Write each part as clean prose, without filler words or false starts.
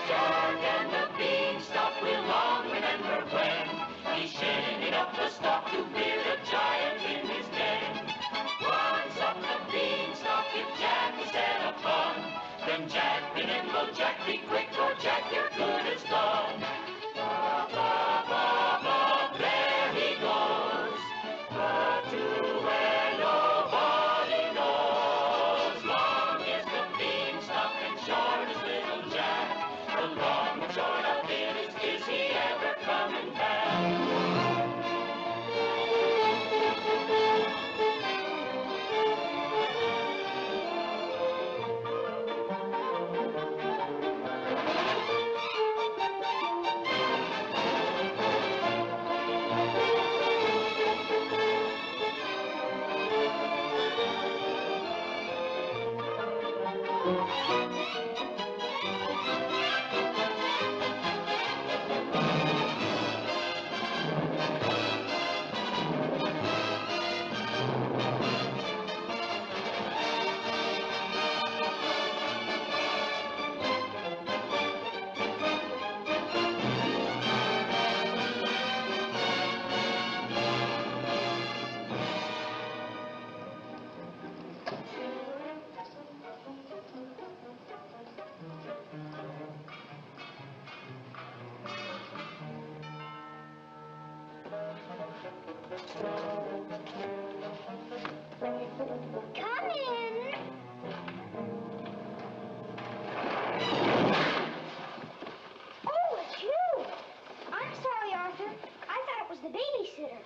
Jack and the Beanstalk will long remember when he shinned up the stalk to build a giant in his den. Once up the beanstalk, if Jack is set upon, then Jack be nimble, Jack be quick, or Jack your good is done. Ba, ba, ba, ba, there he goes, but to where nobody knows. Long is the beanstalk and short is little Jack. The long and short of it is he ever coming back? Come in. Oh, it's you. I'm sorry, Arthur. I thought it was the babysitter.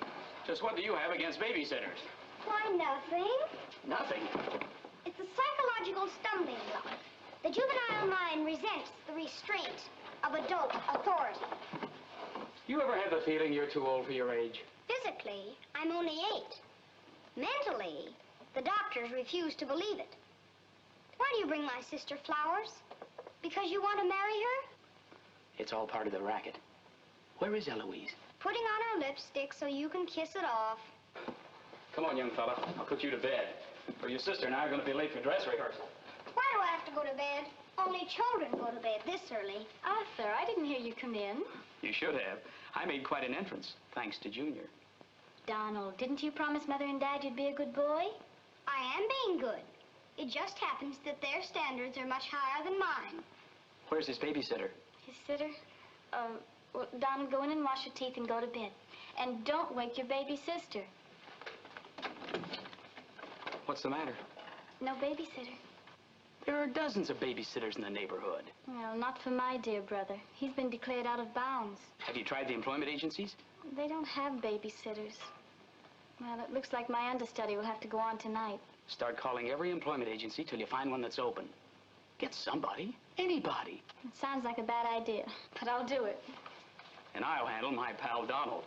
Just what do you have against babysitters? Why, nothing. Nothing. It's a psychological stumbling block. The juvenile mind resents the restraint of adult authority. You ever have the feeling you're too old for your age? Physically, I'm only 8. Mentally, the doctors refuse to believe it. Why do you bring my sister flowers? Because you want to marry her? It's all part of the racket. Where is Eloise? Putting on her lipstick so you can kiss it off. Come on, young fella. I'll put you to bed. Or your sister and I are going to be late for dress rehearsal. Why do I have to go to bed? Only children go to bed this early. Arthur, I didn't hear you come in. You should have. I made quite an entrance, thanks to Junior. Donald, didn't you promise Mother and Dad you'd be a good boy? I am being good. It just happens that their standards are much higher than mine. Where's his babysitter? His sitter? Well, Donald, go in and wash your teeth and go to bed. And don't wake your baby sister. What's the matter? No babysitter. There are dozens of babysitters in the neighborhood. Well, not for my dear brother. He's been declared out of bounds. Have you tried the employment agencies? They don't have babysitters. Well, it looks like my understudy will have to go on tonight. Start calling every employment agency till you find one that's open. Get somebody, anybody. It sounds like a bad idea, but I'll do it. And I'll handle my pal Donald.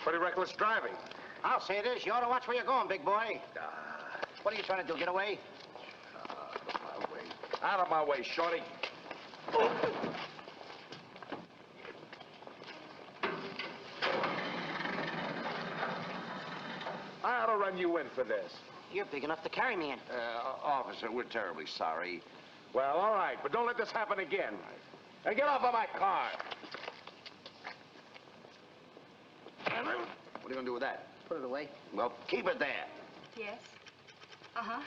Pretty reckless driving. I'll say it is. You ought to watch where you're going, big boy. What are you trying to do, get away? Out of my way. Out of my way, shorty. I ought to run you in for this. You're big enough to carry me in. Officer, we're terribly sorry. Well, all right, but don't let this happen again. Hey, get off of my car. What are you going to do with that? Put it away. Well, keep it there. Yes? Uh-huh.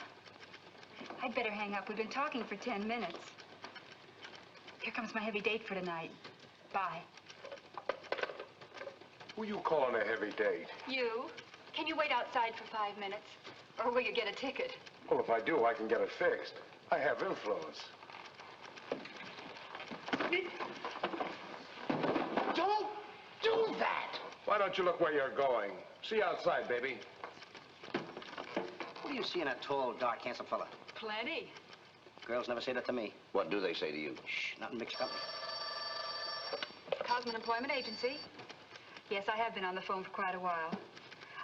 I'd better hang up. We've been talking for 10 minutes. Here comes my heavy date for tonight. Bye. Who you calling a heavy date? You? Can you wait outside for 5 minutes? Or will you get a ticket? Well, if I do, I can get it fixed. I have influence. Don't do that! Why don't you look where you're going? See you outside, baby. What do you see in a tall, dark, handsome fella? Plenty. Girls never say that to me. What do they say to you? Shh, not in mixed company. Cosman Employment Agency. Yes, I have been on the phone for quite a while.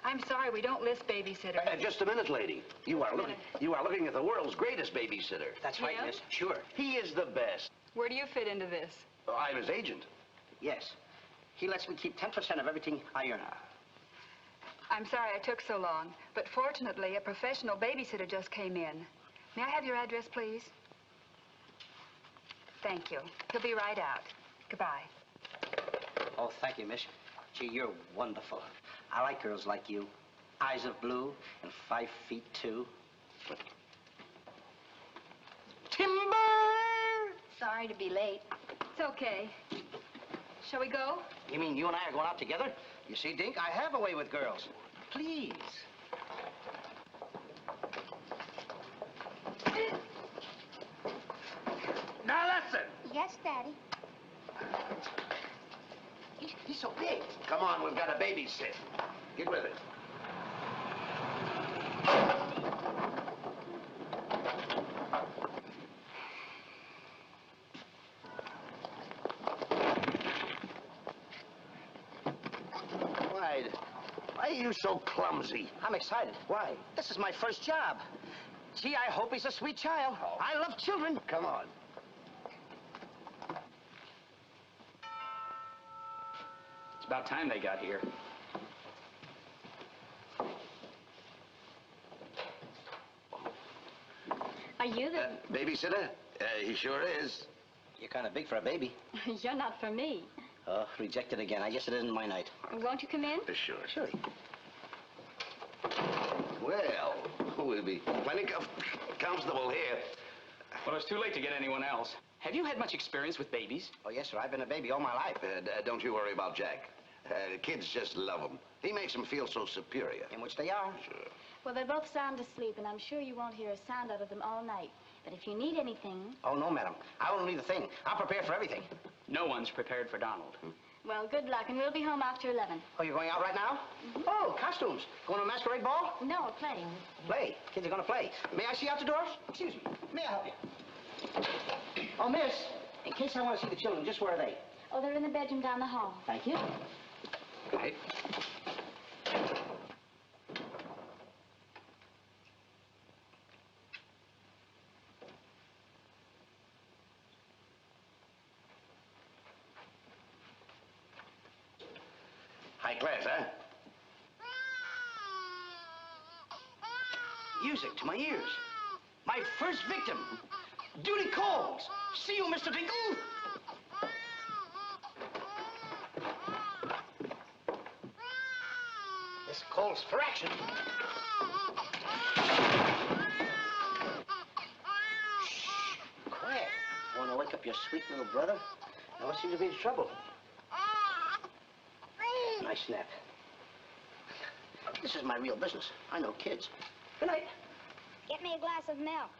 I'm sorry, we don't list babysitters. Just a minute, lady. You are looking at the world's greatest babysitter. That's right, Yeah? miss. Sure. He is the best. Where do you fit into this? I'm his agent. Yes. He lets me keep 10% of everything I earn. I'm sorry I took so long, but fortunately, a professional babysitter just came in. May I have your address, please? Thank you. He'll be right out. Goodbye. Oh, thank you, miss. Gee, you're wonderful. I like girls like you. Eyes of blue and 5 feet 2. Timber! Sorry to be late. It's okay. Shall we go? You mean you and I are going out together? You see, Dink, I have a way with girls. Please. Now listen. Yes, Daddy. He's so big. Come on, we've got a babysit. Get with it. Why are you so clumsy? I'm excited. Why? This is my first job. Gee, I hope he's a sweet child. Oh. I love children. Come on. It's about time they got here. Are you the... Babysitter? He sure is. You're kind of big for a baby. You're not for me. Oh, rejected again. I guess it isn't my night. Won't you come in? Sure. Surely. Well, we'll be plenty comfortable here. Well, it's too late to get anyone else. Have you had much experience with babies? Oh, yes, sir. I've been a baby all my life. Don't you worry about Jack. Kids just love him. He makes them feel so superior. In which they are. Sure. Well, they're both sound asleep, and I'm sure you won't hear a sound out of them all night. But if you need anything... Oh, no, madam. I won't need a thing. I'm prepared for everything. No one's prepared for Donald. Well, good luck, and we'll be home after 11. Oh, you're going out right now? Oh, costumes. Going to a masquerade ball? No, we're playing. Play. Kids are going to play. May I see out the doors? Excuse me. May I help you? Oh, miss, in case I want to see the children, just where are they? Oh, they're in the bedroom down the hall. Thank you. Right. High class, huh? Music to my ears. My first victim. Duty calls. See you, Mr. Dingle. This calls for action. Shh. Quiet. Want to wake up your sweet little brother? Now, what seems to be the trouble? Nice snap. This is my real business. I know kids. Good night. Get me a glass of milk.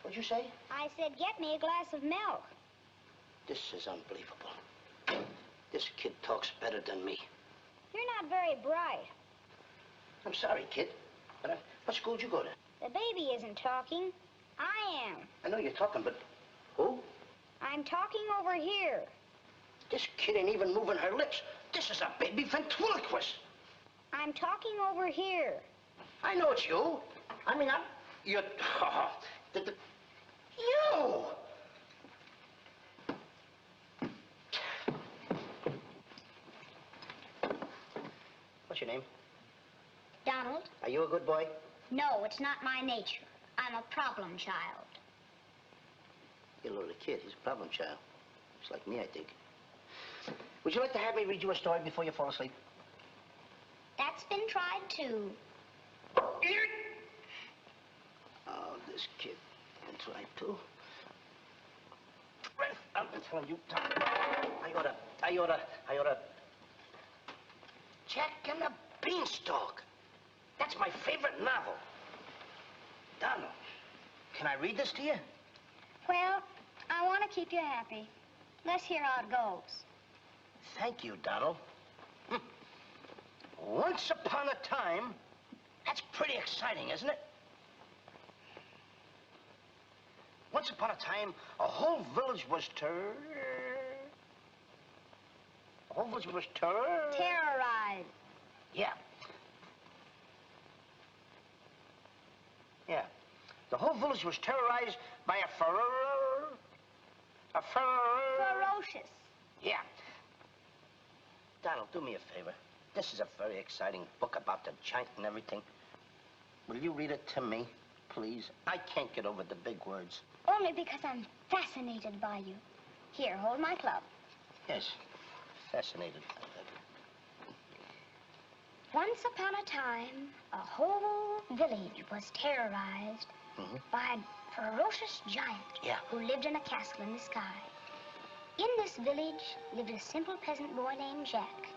What'd you say? I said, get me a glass of milk. This is unbelievable. This kid talks better than me. You're not very bright. I'm sorry, kid. But what school did you go to? The baby isn't talking. I am. I know you're talking, but who? I'm talking over here. This kid ain't even moving her lips. This is a baby ventriloquist. I'm talking over here. I know it's you. I mean, you're... You! What's your name? Donald? Are you a good boy? No, it's not my nature. I'm a problem child. You're a little kid. He's a problem child. Just like me, I think. Would you like to have me read you a story before you fall asleep? That's been tried, too. Oh, this kid. That's right, too. I'm telling you, Tom. I oughta... Jack and the Beanstalk. That's my favorite novel. Donald, can I read this to you? Well, I want to keep you happy. Let's hear how it goes. Thank you, Donald. Once upon a time. That's pretty exciting, isn't it? Once upon a time, a whole village was terrorized. Yeah. Yeah. The whole village was terrorized by a Ferocious. Yeah. Donald, do me a favor. This is a very exciting book about the giant and everything. Will you read it to me, please? I can't get over the big words. Only because I'm fascinated by you. Here, hold my club. Yes, fascinated. Once upon a time, a whole village was terrorized by a ferocious giant who lived in a castle in the sky. In this village lived a simple peasant boy named Jack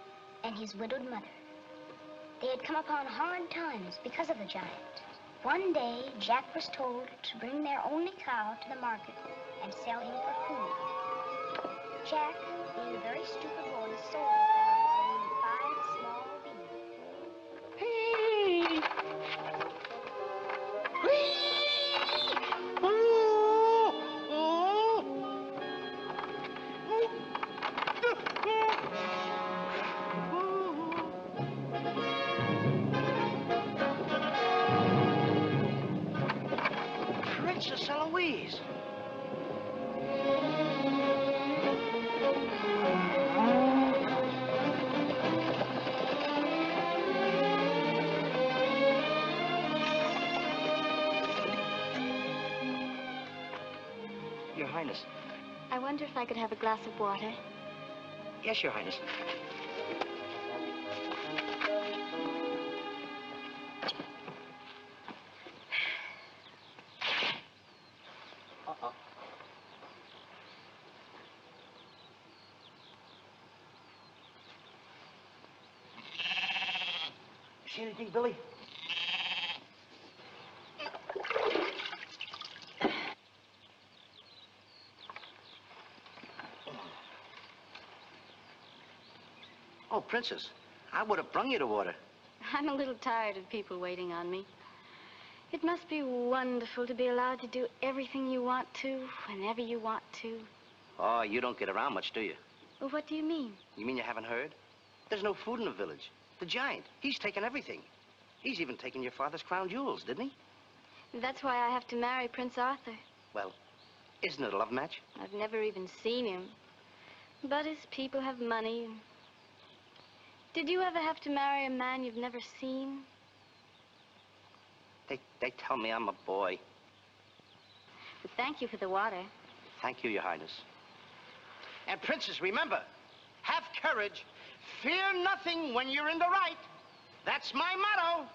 and his widowed mother. They had come upon hard times because of the giant. One day, Jack was told to bring their only cow to the market and sell him for food. Jack, being a very stupid boy, sold the cow for only 5 small beans. Princess Eloise. Your Highness. I wonder if I could have a glass of water. Yes, Your Highness. See anything, Billy? Oh, Princess, I would have brung you the water. I'm a little tired of people waiting on me. It must be wonderful to be allowed to do everything you want to, whenever you want to. Oh, you don't get around much, do you? Well, what do you mean? You mean you haven't heard? There's no food in the village. The giant, he's taken everything. He's even taken your father's crown jewels, didn't he? That's why I have to marry Prince Arthur. Well, isn't it a love match? I've never even seen him. But his people have money. Did you ever have to marry a man you've never seen? They tell me I'm a boy. But thank you for the water. Thank you, Your Highness. And Princess, remember, have courage. Fear nothing when you're in the right. That's my motto.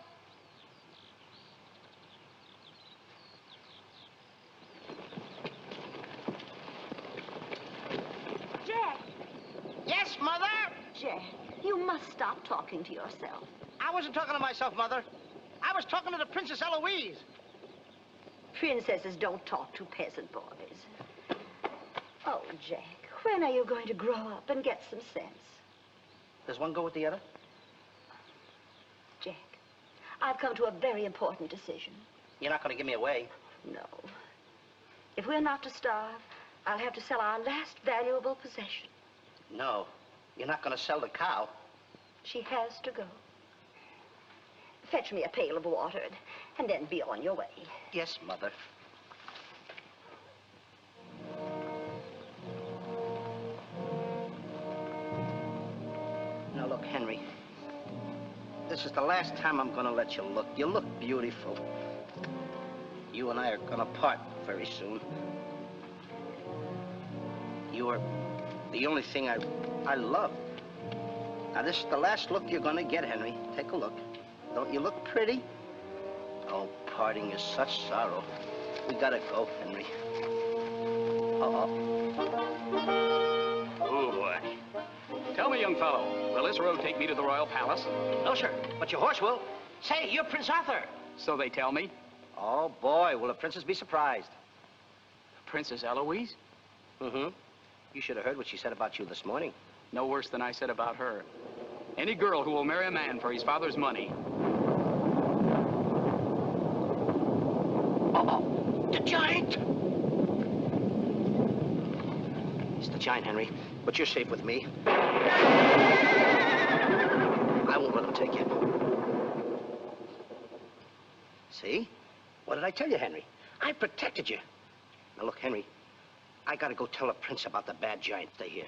Jack! Yes, Mother? Jack, you must stop talking to yourself. I wasn't talking to myself, Mother. I was talking to the Princess Eloise. Princesses don't talk to peasant boys. Oh, Jack, when are you going to grow up and get some sense? Does one go with the other? Jack, I've come to a very important decision. You're not going to give me away. No. If we're not to starve, I'll have to sell our last valuable possession. No, you're not going to sell the cow. She has to go. Fetch me a pail of water and then be on your way. Yes, Mother. Now, look, Henry. This is the last time I'm going to let you look. You look beautiful. You and I are going to part very soon. You are the only thing I love. Now, this is the last look you're going to get, Henry. Take a look. Don't you look pretty? Oh, parting is such sorrow. We gotta go, Henry. Oh, boy. Tell me, young fellow, will this road take me to the royal palace? No, sir, but your horse will. Say, you're Prince Arthur. So they tell me. Oh, boy, will the princess be surprised. Princess Eloise? Mm-hmm. You should have heard what she said about you this morning. No worse than I said about her. Any girl who will marry a man for his father's money. Uh-oh, the giant! It's the giant, Henry, but you're safe with me. I won't let him take you. See? What did I tell you, Henry? I protected you. Now, look, Henry, I gotta go tell the prince about the bad giant. Stay here.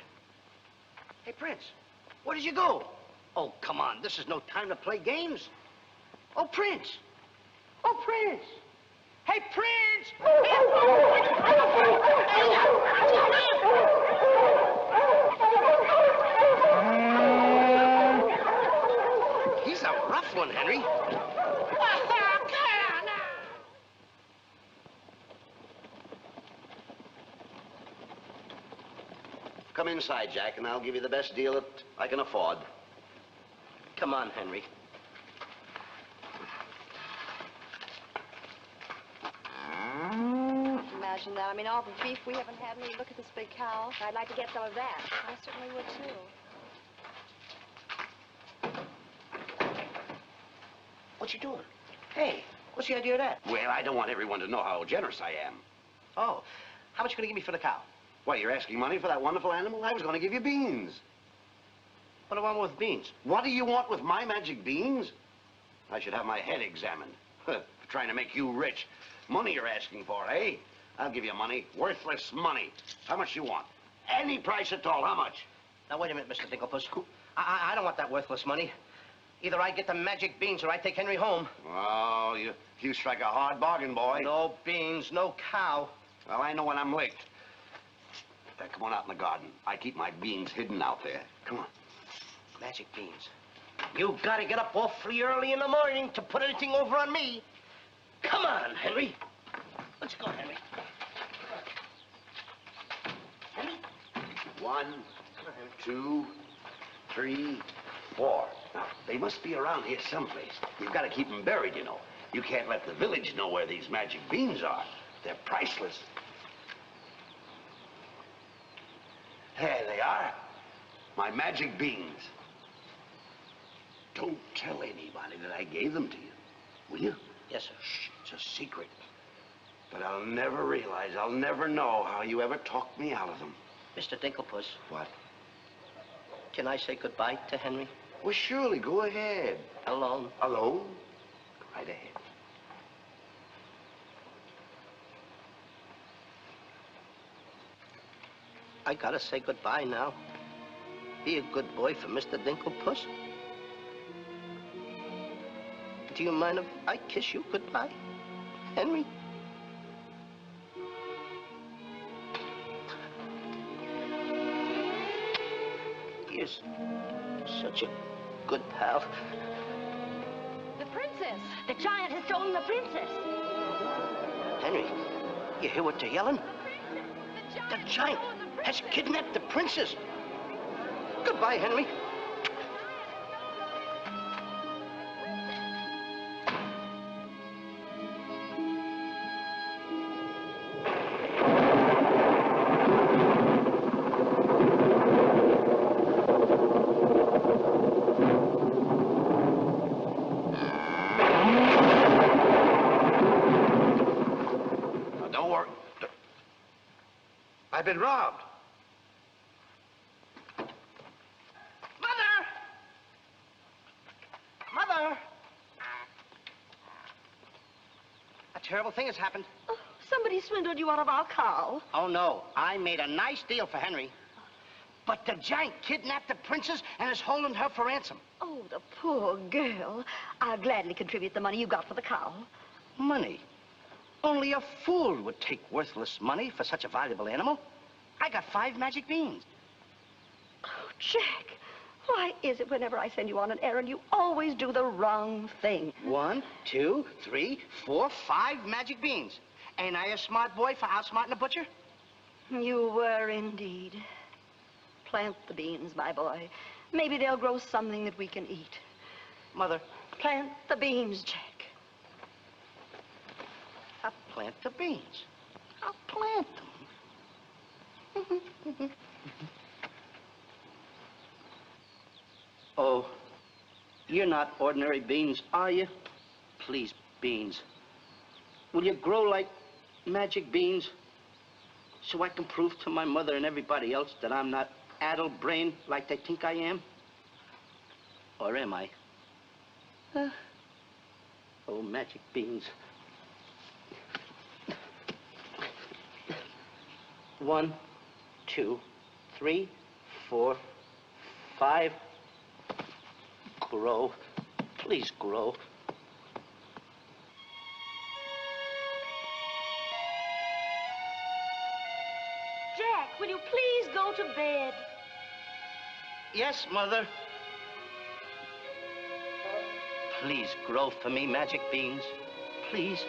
Hey, Prince, where did you go? Oh, come on, this is no time to play games. Oh, Prince! Oh, Prince! Hey, Prince! He's a rough one, Henry. Come inside, Jack, and I'll give you the best deal that I can afford. Come on, Henry. Imagine that. I mean, all the beef we haven't had. Maybe look at this big cow. I'd like to get some of that. I certainly would, too. What you doing? Hey, what's the idea of that? Well, I don't want everyone to know how generous I am. Oh, how much you gonna give me for the cow? Why, you're asking money for that wonderful animal? I was going to give you beans. What do I want with beans? What do you want with my magic beans? I should have my head examined. For trying to make you rich. Money you're asking for, eh? I'll give you money. Worthless money. How much you want? Any price at all. How much? Now, wait a minute, Mr. Dinklepuss. I don't want that worthless money. Either I get the magic beans or I take Henry home. Oh, you strike a hard bargain, boy. No beans, no cow. Well, I know when I'm licked. Come on out in the garden. I keep my beans hidden out there. Come on. Magic beans. You gotta get up awfully early in the morning to put anything over on me. Come on, Henry. Let's go, Henry. Henry? 1, 2, 3, 4. Now, they must be around here someplace. You've got to keep them buried, you know. You can't let the village know where these magic beans are. They're priceless. There they are. My magic beans. Don't tell anybody that I gave them to you, will you? Yes, sir. Shh, it's a secret. But I'll never realize, I'll never know how you ever talked me out of them. Mr. Dinklepuss. What? Can I say goodbye to Henry? Well, surely, go ahead. Alone? Alone? Go right ahead. I gotta say goodbye now. Be a good boy for Mr. Dinklepuss. Do you mind if I kiss you goodbye, Henry? You're such a good pal. The princess! The giant has stolen the princess! Henry, you hear what they're yelling? The giant has kidnapped the princess. Goodbye, Henry. Now, don't worry. I've been robbed. Mother! A terrible thing has happened. Oh, somebody swindled you out of our cow. Oh, no. I made a nice deal for Henry. But the giant kidnapped the princess and is holding her for ransom. Oh, the poor girl. I'll gladly contribute the money you got for the cow. Money? Only a fool would take worthless money for such a valuable animal. I got 5 magic beans. Oh, Jack, why is it whenever I send you on an errand, you always do the wrong thing? 1, 2, 3, 4, 5 magic beans. Ain't I a smart boy for outsmarting the butcher? You were indeed. Plant the beans, my boy. Maybe they'll grow something that we can eat. Mother, Plant the beans, Jack. I'll plant the beans. I'll plant them. Oh, you're not ordinary beans, are you? Please, beans. Will you grow like magic beans so I can prove to my mother and everybody else that I'm not addle-brained like they think I am? Or am I? Oh, magic beans. 1, 2, 3, 4, 5. Grow. Please grow. Jack, will you please go to bed? Yes, Mother. Please grow for me, magic beans. Please.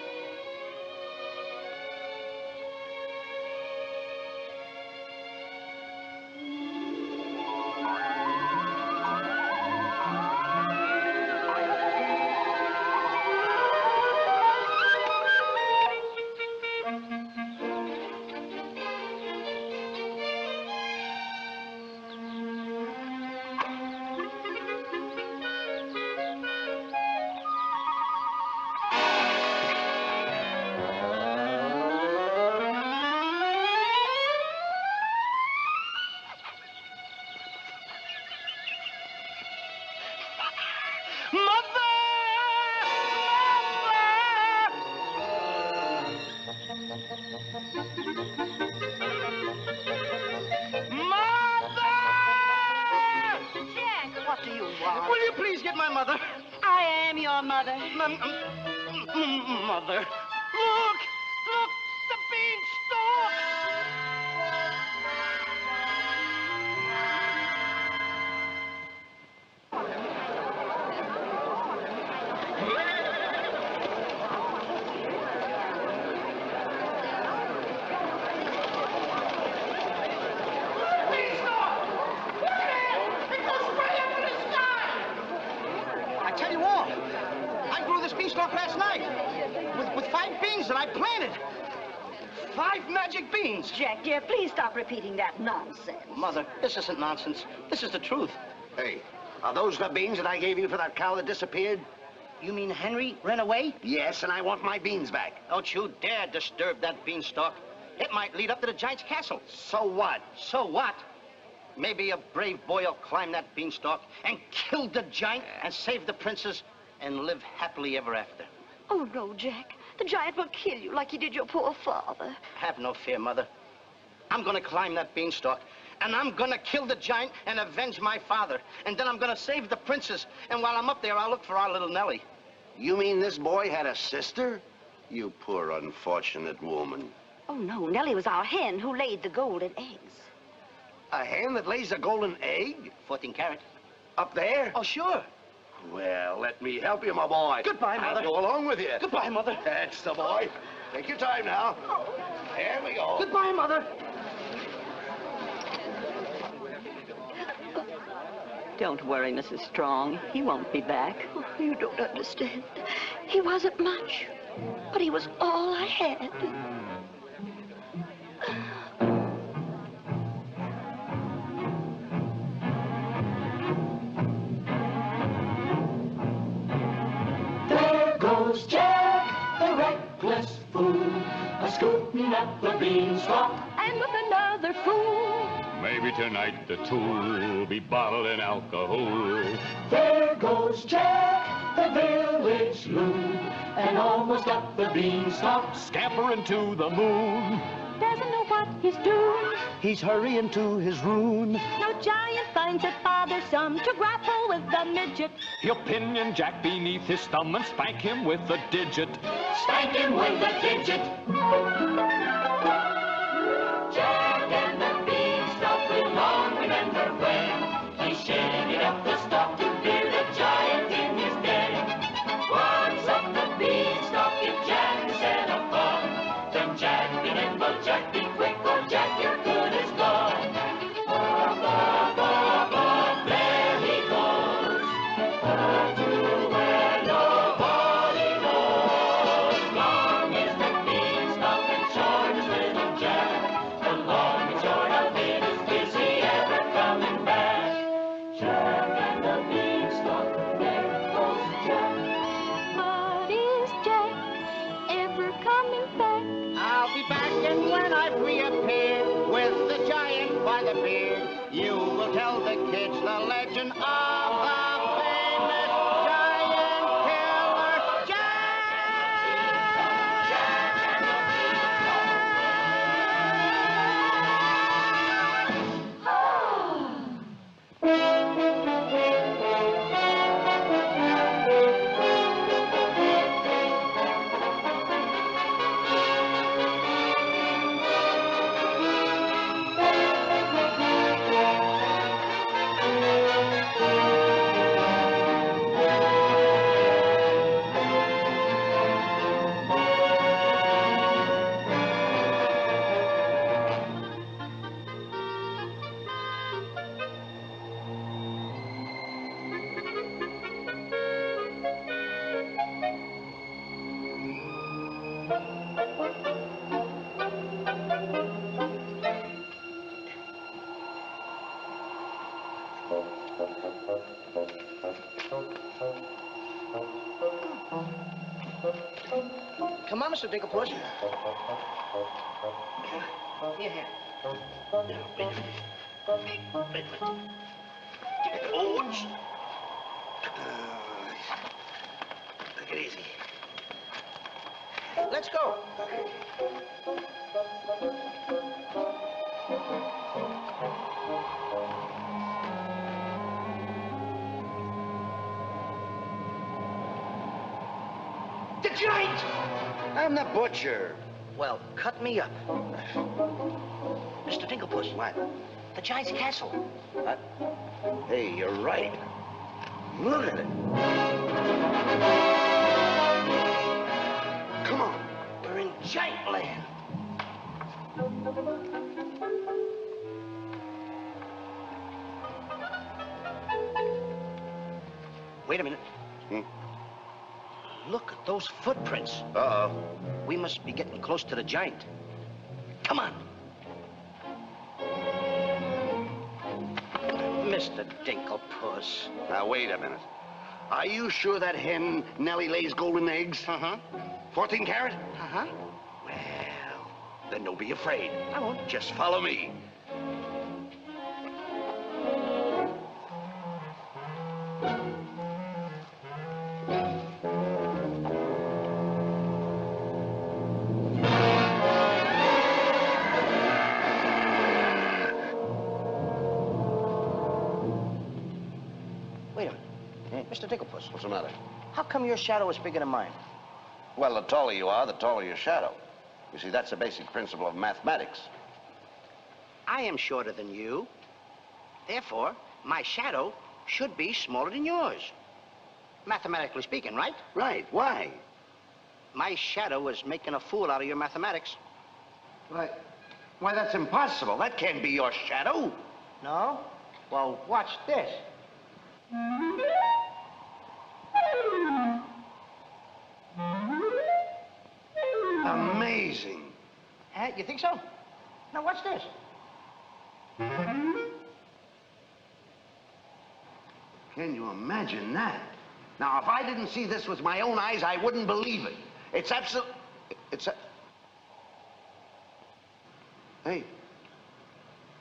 Will you please get my mother? I am your mother. Mother. Look! Look! The beanstalk! I tell you all, I grew this beanstalk last night with 5 beans that I planted. 5 magic beans. Jack, dear, please stop repeating that nonsense. Mother, this isn't nonsense. This is the truth. Hey, are those the beans that I gave you for that cow that disappeared? You mean Henry ran away? Yes, and I want my beans back. Don't you dare disturb that beanstalk. It might lead up to the giant's castle. So what? So what? Maybe a brave boy will climb that beanstalk and kill the giant and save the princess and live happily ever after. Oh, no, Jack. The giant will kill you like he did your poor father. Have no fear, Mother. I'm gonna climb that beanstalk, and I'm gonna kill the giant and avenge my father. And then I'm gonna save the princess. And while I'm up there, I'll look for our little Nellie. You mean this boy had a sister? You poor unfortunate woman. Oh, no, Nellie was our hen who laid the golden eggs. A hen that lays a golden egg? 14 carat. Up there? Oh, sure. Well, let me help you, my boy. Goodbye, Mother. I'll go along with you. Goodbye, Mother. That's the boy. Take your time now. There we go. Goodbye, Mother. Don't worry, Mrs. Strong. He won't be back. Oh, you don't understand. He wasn't much, but he was all I had. There goes Jack, the reckless fool, a-scooting up the beanstalk. And with another fool. Maybe tonight the two'll be bottled in alcohol. There goes Jack, the village loon, and almost up the beanstalk. Scampering to the moon. Doesn't know what he's doing. He's hurrying to his ruin. No giant finds it bothersome to grapple with the midget. He'll pinion Jack beneath his thumb and spank him with a digit. Spank him with a digit. Jack and the beanstalk will long remember when he shinnied up the stalk to bear the giant in his den. Once up the beanstalk, if Jack set upon, then Jack be nimble, Jack be quick, or Jack your good is gone. Up, up, up, up, there he goes, up to where nobody knows. Long is the beanstalk and short You will tell the kids the legend of the famous giant killer Come on, Mr. Dinklepuss. Here. Wait a minute. Oh, take it easy. Let's go. The giant! I'm the butcher. Well, cut me up. Mr. Dinklepuss. What? The giant's castle. What? Hey, you're right. Look at it. Come on. We're in giant land. Wait a minute. Look at those footprints. Uh-oh. We must be getting close to the giant. Come on. Mr. Dinklepuss. Now, wait a minute. Are you sure that hen Nellie lays golden eggs? Uh-huh. 14 carat? Uh-huh. Well, then don't be afraid. I won't. Just follow me. Wait a minute. Mr. Dinklepuss. What's the matter? How come your shadow is bigger than mine? Well, the taller you are, the taller your shadow. You see, that's a basic principle of mathematics. I am shorter than you. Therefore, my shadow should be smaller than yours. Mathematically speaking, right? Right. Why? My shadow is making a fool out of your mathematics. Why, that's impossible. That can't be your shadow. No? Well, watch this. Amazing. You think so? Now, watch this. Can you imagine that? Now, if I didn't see this with my own eyes, I wouldn't believe it. It's absolute... Hey.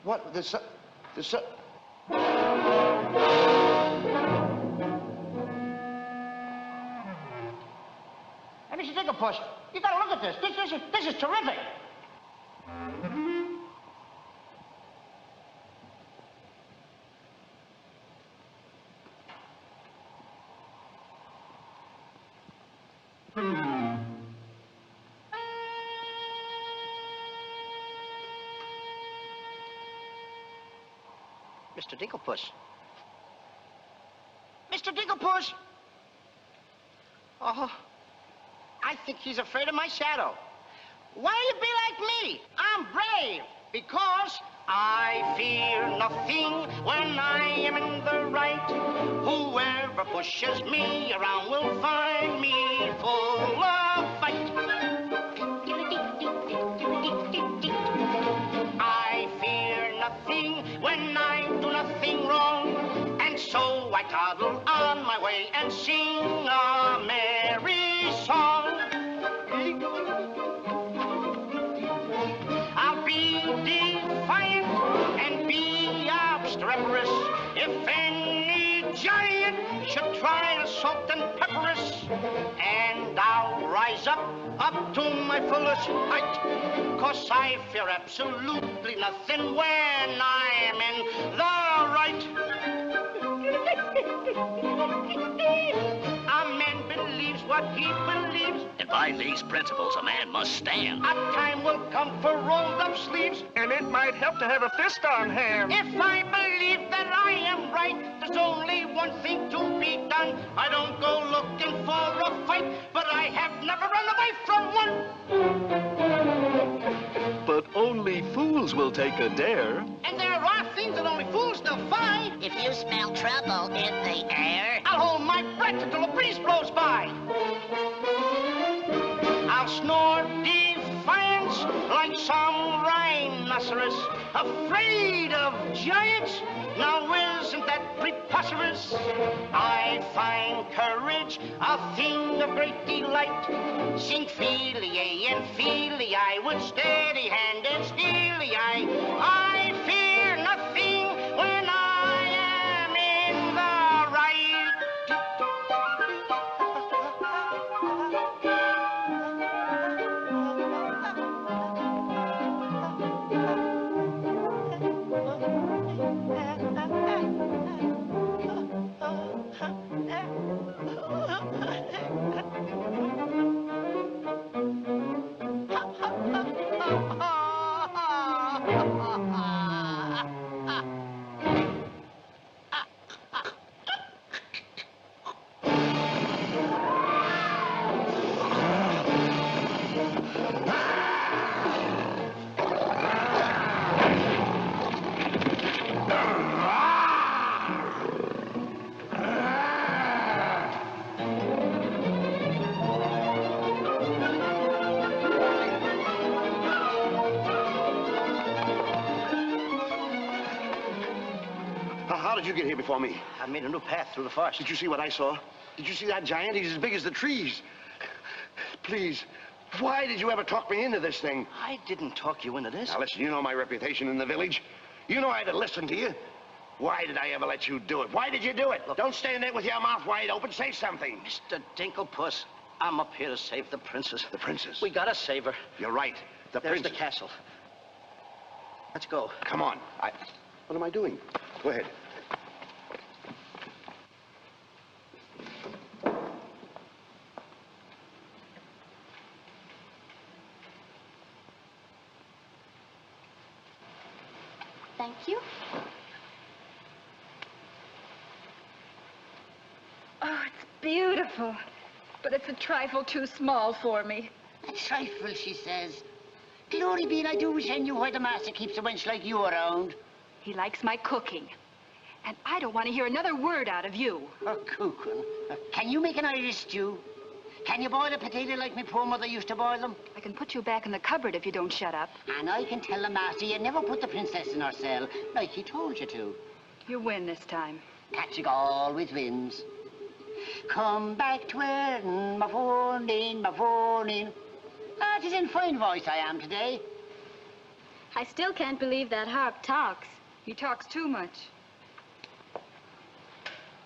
What? Hey, Mr. Dinklepuss, you gotta look at this. This is terrific. Mr. Dinklepuss. Mr. Dinklepuss! Oh, I think he's afraid of my shadow. Why do you be like me? I'm brave because I fear nothing when I am in the right. Whoever pushes me around will find me full of fight. I fear nothing when I do nothing wrong, and so I toddle on my way and sing a merry song. I'll be defiant and be a scraperous. If any giant should try to salt and pepper us, and I'll rise up to my fullest height, 'cause I fear absolutely nothing when I'm in the right. A man believes what he believes, And by these principles, a man must stand. a time will come for rolled up sleeves, And it might help to have a fist on hand. if I believe that I am right, there's only one thing to be done. I don't go looking for a fight, but I have never run away from one. But only fools will take a dare. And there are things that only fools defy. If you smell trouble in the air, I'll hold my breath until a breeze blows by. I'll snore defiance like some rhinoceros, afraid of giants. Now isn't that preposterous? I find courage a thing of great delight. Sing Filiae and Filiae with steady hand and steely eye. I fear nothing when I am in the right. How did you get here before me? I made a new path through the forest. Did you see what I saw? Did you see that giant? He's as big as the trees. Please, why did you ever talk me into this thing? I didn't talk you into this. Now listen, you know my reputation in the village. You know I had to listen to you. Why did I ever let you do it? Why did you do it? Look, don't stand there with your mouth wide open. Say something. Mr. Dinklepuss, I'm up here to save the princess. The princess? We gotta save her. You're right. The There's princess. the castle. Let's go. Come on. What am I doing? Go ahead. Thank you. Oh, it's beautiful. But it's a trifle too small for me. a trifle, she says. Glory be, and I do wish I knew why the master keeps a wench like you around. He likes my cooking. And I don't want to hear another word out of you. Oh, cooking. Can you make an Irish stew? Can you boil a potato like my poor mother used to boil them? I can put you back in the cupboard if you don't shut up. And I can tell the master you never put the princess in her cell, like he told you to. You win this time. Patrick always wins. Come back to earn my phone my phone. Ah, it is in fine voice I am today. I still can't believe that harp talks. He talks too much.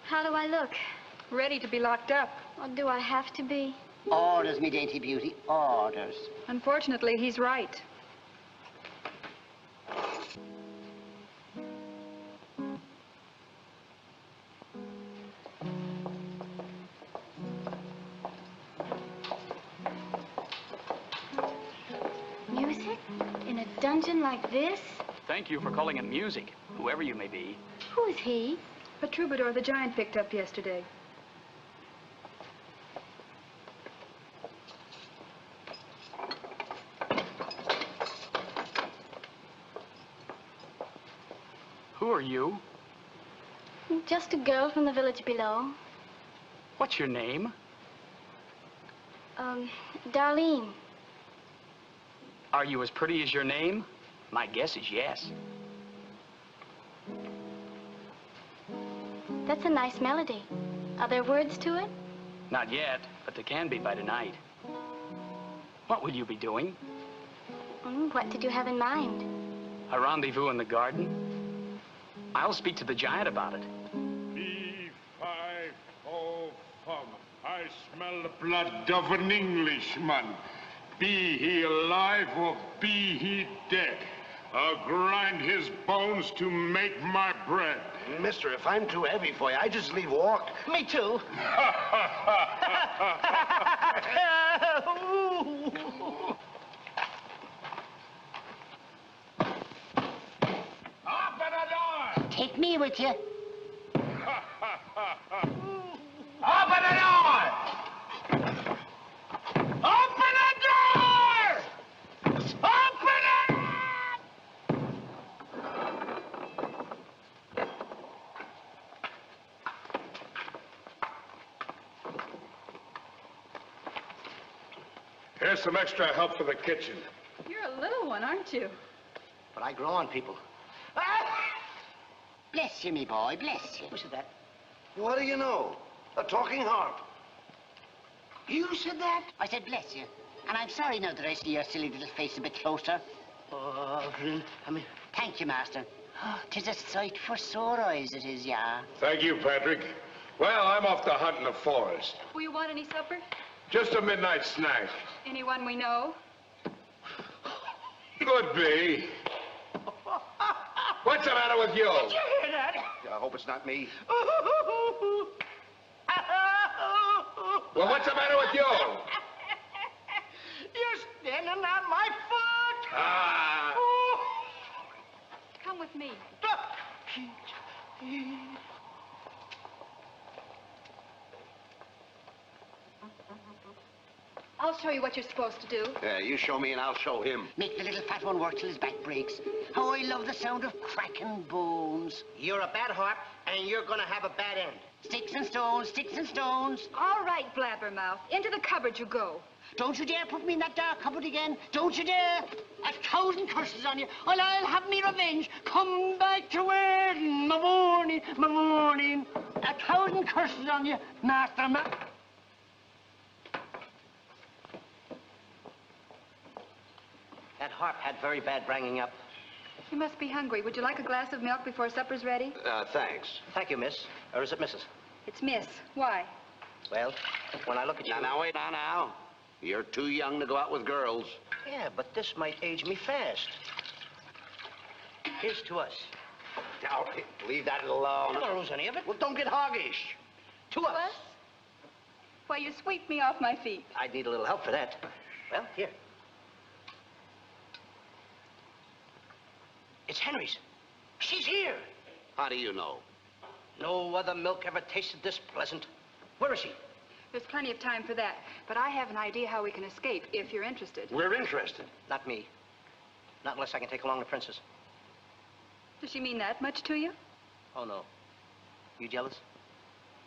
How do I look? Ready to be locked up. Or do I have to be? Orders, me dainty beauty, orders. Unfortunately, he's right. Music? In a dungeon like this? Thank you for calling it music, whoever you may be. Who is he? A troubadour the giant picked up yesterday. Who are you? Just a girl from the village below. What's your name? Darlene. Are you as pretty as your name? My guess is yes. That's a nice melody. Are there words to it? Not yet, but there can be by tonight. What will you be doing? What did you have in mind? A rendezvous in the garden? I'll speak to the giant about it. B-5-O-fum. I smell the blood of an Englishman. Be he alive or be he dead, I'll grind his bones to make my bread. Mister, if I'm too heavy for you, I just leave walk. Me too. Open the door! Take me with you. Open the door! Open the door! Open it! Here's some extra help for the kitchen. You're a little one, aren't you? But I grow on people. Bless you, me boy, bless you. Who said that? What do you know? A talking harp. You said that? I said bless you. And I'm sorry now that I see your silly little face a bit closer. Oh, I mean... Thank you, master. 'Tis a sight for sore eyes, it is, yeah. Thank you, Patrick. Well, I'm off to hunt in the forest. Will you want any supper? Just a midnight snack. Anyone we know? Could be. What's the matter with you? Did you hear that? I hope it's not me. Well, what's the matter with you? You're standing on my foot. Ah. Come with me. I'll show you what you're supposed to do. Yeah, you show me and I'll show him. Make the little fat one work till his back breaks. How I love the sound of cracking bones. You're a bad harp, and you're gonna have a bad end. Sticks and stones, sticks and stones. All right, Blabbermouth. Into the cupboard you go. Don't you dare put me in that dark cupboard again. Don't you dare. 1,000 curses on you. Well, I'll have me revenge. Come back to where my morning, my morning. 1,000 curses on you, master. That harp had very bad bringing up. You must be hungry. Would you like a glass of milk before supper's ready? Thanks. Thank you, miss. Or is it Mrs.? It's Miss. Why? Well, when I look at you... Now, wait now. You're too young to go out with girls. Yeah, but this might age me fast. Here's to us. Now, leave that alone. I don't lose any of it. Well, don't get hoggish. To us. What? Why, you sweep me off my feet. I'd need a little help for that. Well, here. It's Henry's. She's here. How do you know? No other milk ever tasted this pleasant. Where is she? There's plenty of time for that. But I have an idea how we can escape, if you're interested. We're interested. Not me. Not unless I can take along the princess. Does she mean that much to you? Oh, no. You jealous?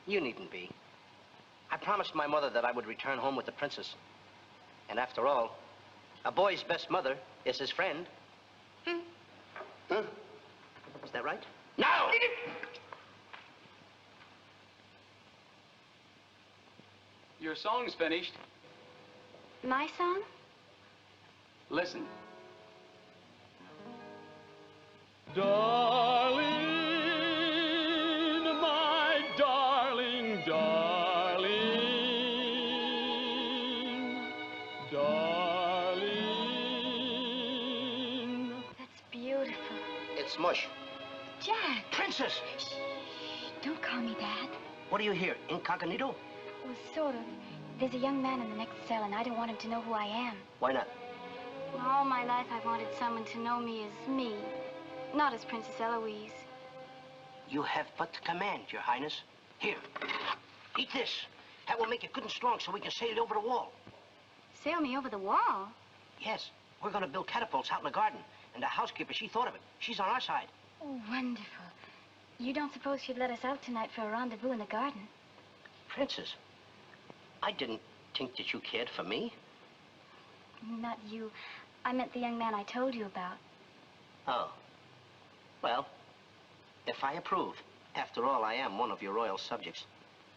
You needn't be. I promised my mother that I would return home with the princess. And after all, a boy's best mother is his friend. Huh? Is that right? No! Your song's finished. My song? Listen. Darling, my darling, darling, darling. That's beautiful. It's mush. Jack! Princess! Shh. Don't call me that. What do you hear? Incognito? Well, sort of. There's a young man in the next cell, and I don't want him to know who I am. Why not? All my life, I've wanted someone to know me as me, not as Princess Eloise. You have but to command, Your Highness. Here, eat this. That will make it good and strong so we can sail it over the wall. Sail me over the wall? Yes, we're going to build catapults out in the garden. And the housekeeper, she thought of it. She's on our side. Oh, wonderful. You don't suppose she'd let us out tonight for a rendezvous in the garden? Princess, I didn't think that you cared for me. Not you. I meant the young man I told you about. Oh. Well, if I approve, after all, I am one of your royal subjects.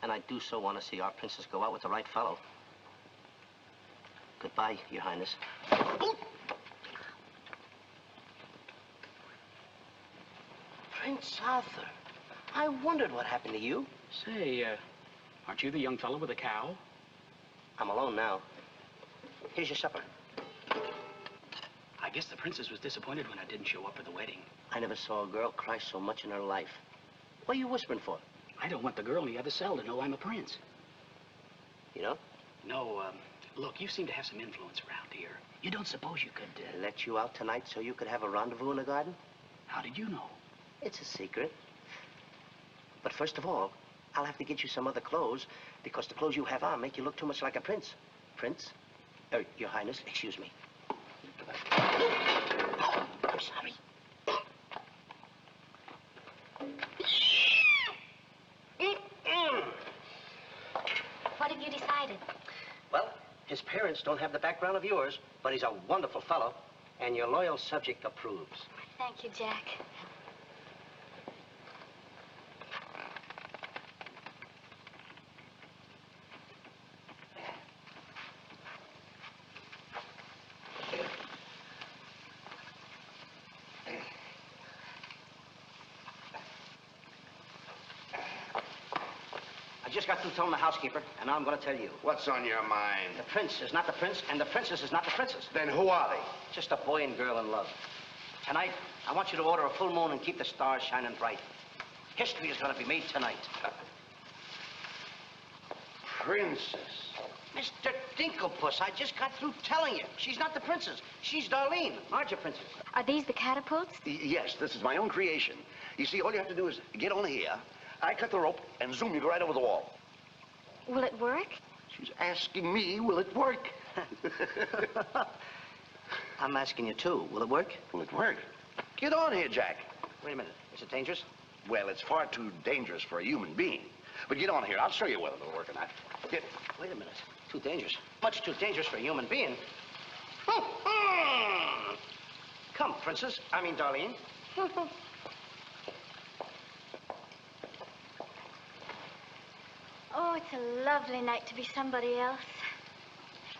And I do so want to see our princess go out with the right fellow. Goodbye, Your Highness. Prince Arthur. I wondered what happened to you. Say, aren't you the young fellow with the cow? I'm alone now. Here's your supper. I guess the princess was disappointed when I didn't show up for the wedding. I never saw a girl cry so much in her life. What are you whispering for? I don't want the girl in the other cell to know I'm a prince. You know? No, look, you seem to have some influence around here. You don't suppose you could, I let you out tonight so you could have a rendezvous in the garden? How did you know? It's a secret. But first of all, I'll have to get you some other clothes because the clothes you have on make you look too much like a prince. Prince? Your Highness, excuse me. Oh, I'm sorry. What have you decided? Well, his parents don't have the background of yours, but he's a wonderful fellow, and your loyal subject approves. Thank you, Jack. I just got through telling the housekeeper, and now I'm going to tell you. What's on your mind? The prince is not the prince, and the princess is not the princess. Then who are they? Just a boy and girl in love. Tonight, I want you to order a full moon and keep the stars shining bright. History is going to be made tonight. Princess. Mr. Dinklepuss, I just got through telling you. She's not the princess. She's Darlene, aren't you, princess? Are these the catapults? Yes, this is my own creation. You see, all you have to do is get on here. I cut the rope, and zoom, you go right over the wall. Will it work? She's asking me, will it work? I'm asking you, too. Will it work? Will it work? Get on here, Jack. Wait a minute. Is it dangerous? Well, it's far too dangerous for a human being. But get on here. I'll show you whether it'll work or not. Get. Wait a minute. Too dangerous. Much too dangerous for a human being. Come, princess. I mean, Darlene. Oh, it's a lovely night to be somebody else.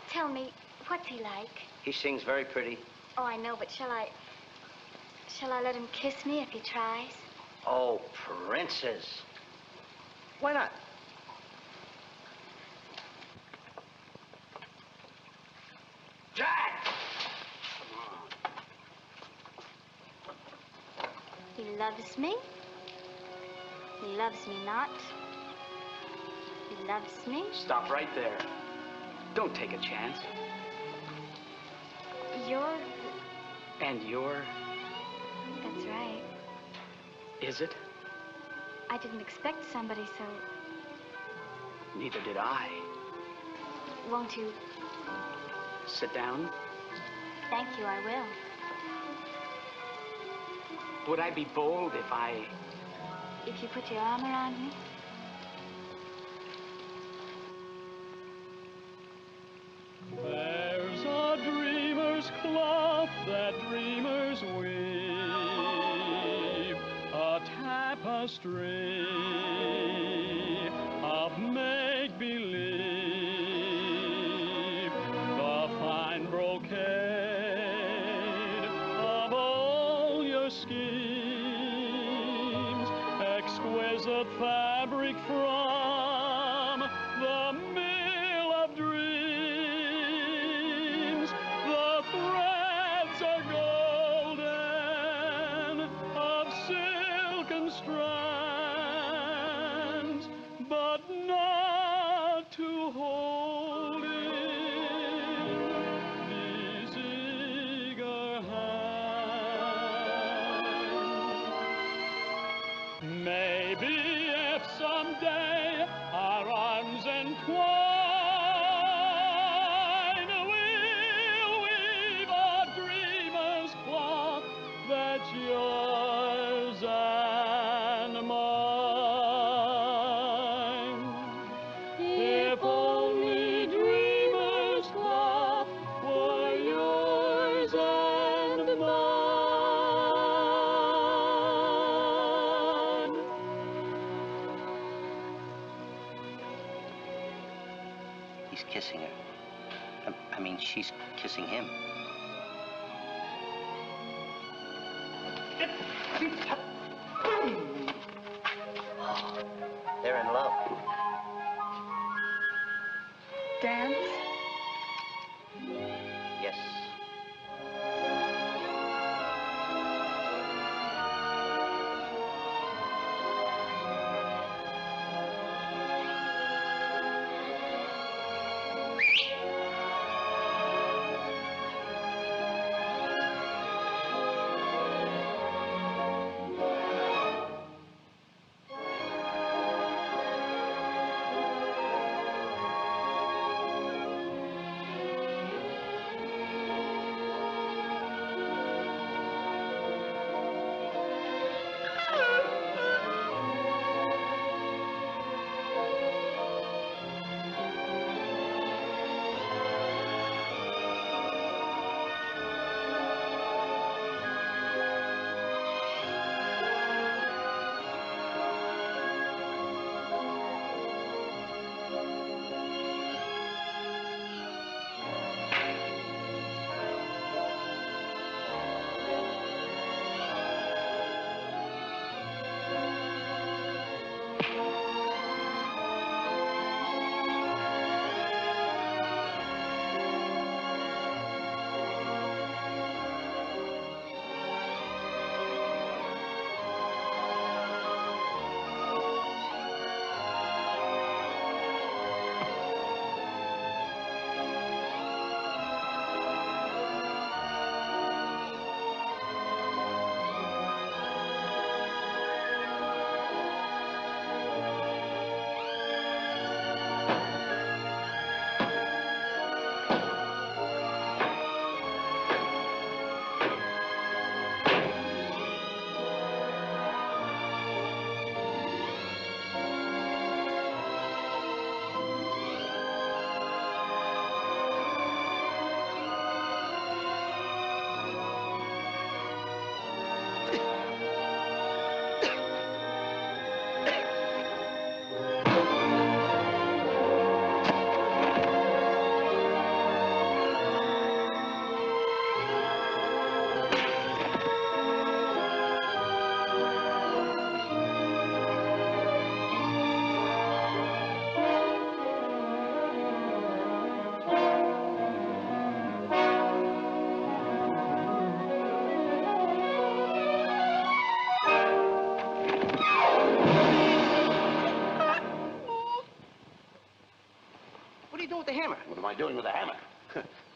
Tell me, what's he like? He sings very pretty. Oh, I know, but shall I let him kiss me if he tries? Oh, princess. Why not? Jack! He loves me. He loves me not. He loves me. Stop right there. Don't take a chance. You're... And you're... That's right. Is it? I didn't expect somebody so... Neither did I. Won't you? Sit down. Thank you, I will. Would I be bold if I... If you put your arm around me? There's a dreamer's cloth that dreamers weave, a tapestry of make-believe, the fine brocade of all your schemes, exquisite fabric from the mill of dreams. The threads are golden, of silken strands, but not to hold in these eager hands. Maybe if someday our arms entwine, we'll weave a dreamer's cloth that's yours and mine. If only dreamer's cloth were yours and mine. He's kissing her. I mean, she's kissing him. Dance? Yes. What am I doing with the hammer?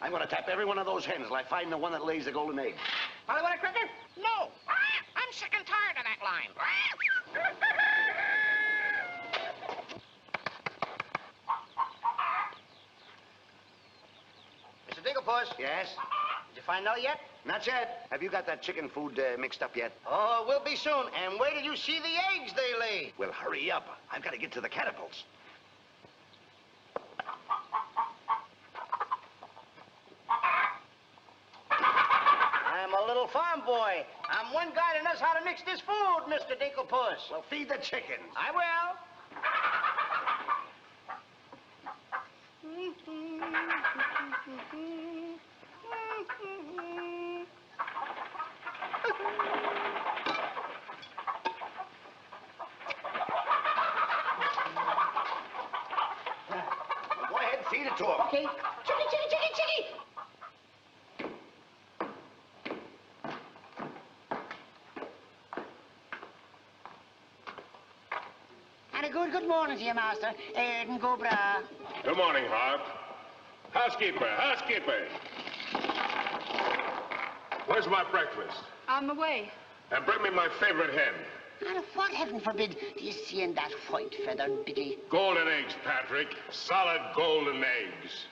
I'm going to tap every one of those hens till I find the one that lays the golden egg. Polly, want a cricket? No. I'm sick and tired of that line. Mr. Dinklepuss. Yes? Did you find out yet? Not yet. Have you got that chicken food mixed up yet? Oh, we'll be soon. And wait till you see the eggs they lay. Well, hurry up. I've got to get to the catapults. I'm a little farm boy. I'm one guy that knows how to mix this food, Mr. Dinklepuss. Well, feed the chickens. I will. Go ahead and feed it to them. Okay. Chicky, chicky, chicky, chicky. And a good morning to you, Master. Eden go bra. Good morning, Hart. Housekeeper, housekeeper. Where's my breakfast? On the way. And bring me my favorite hen. And what, heaven forbid, do you see in that white-feathered biddy? Golden eggs, Patrick. Solid golden eggs.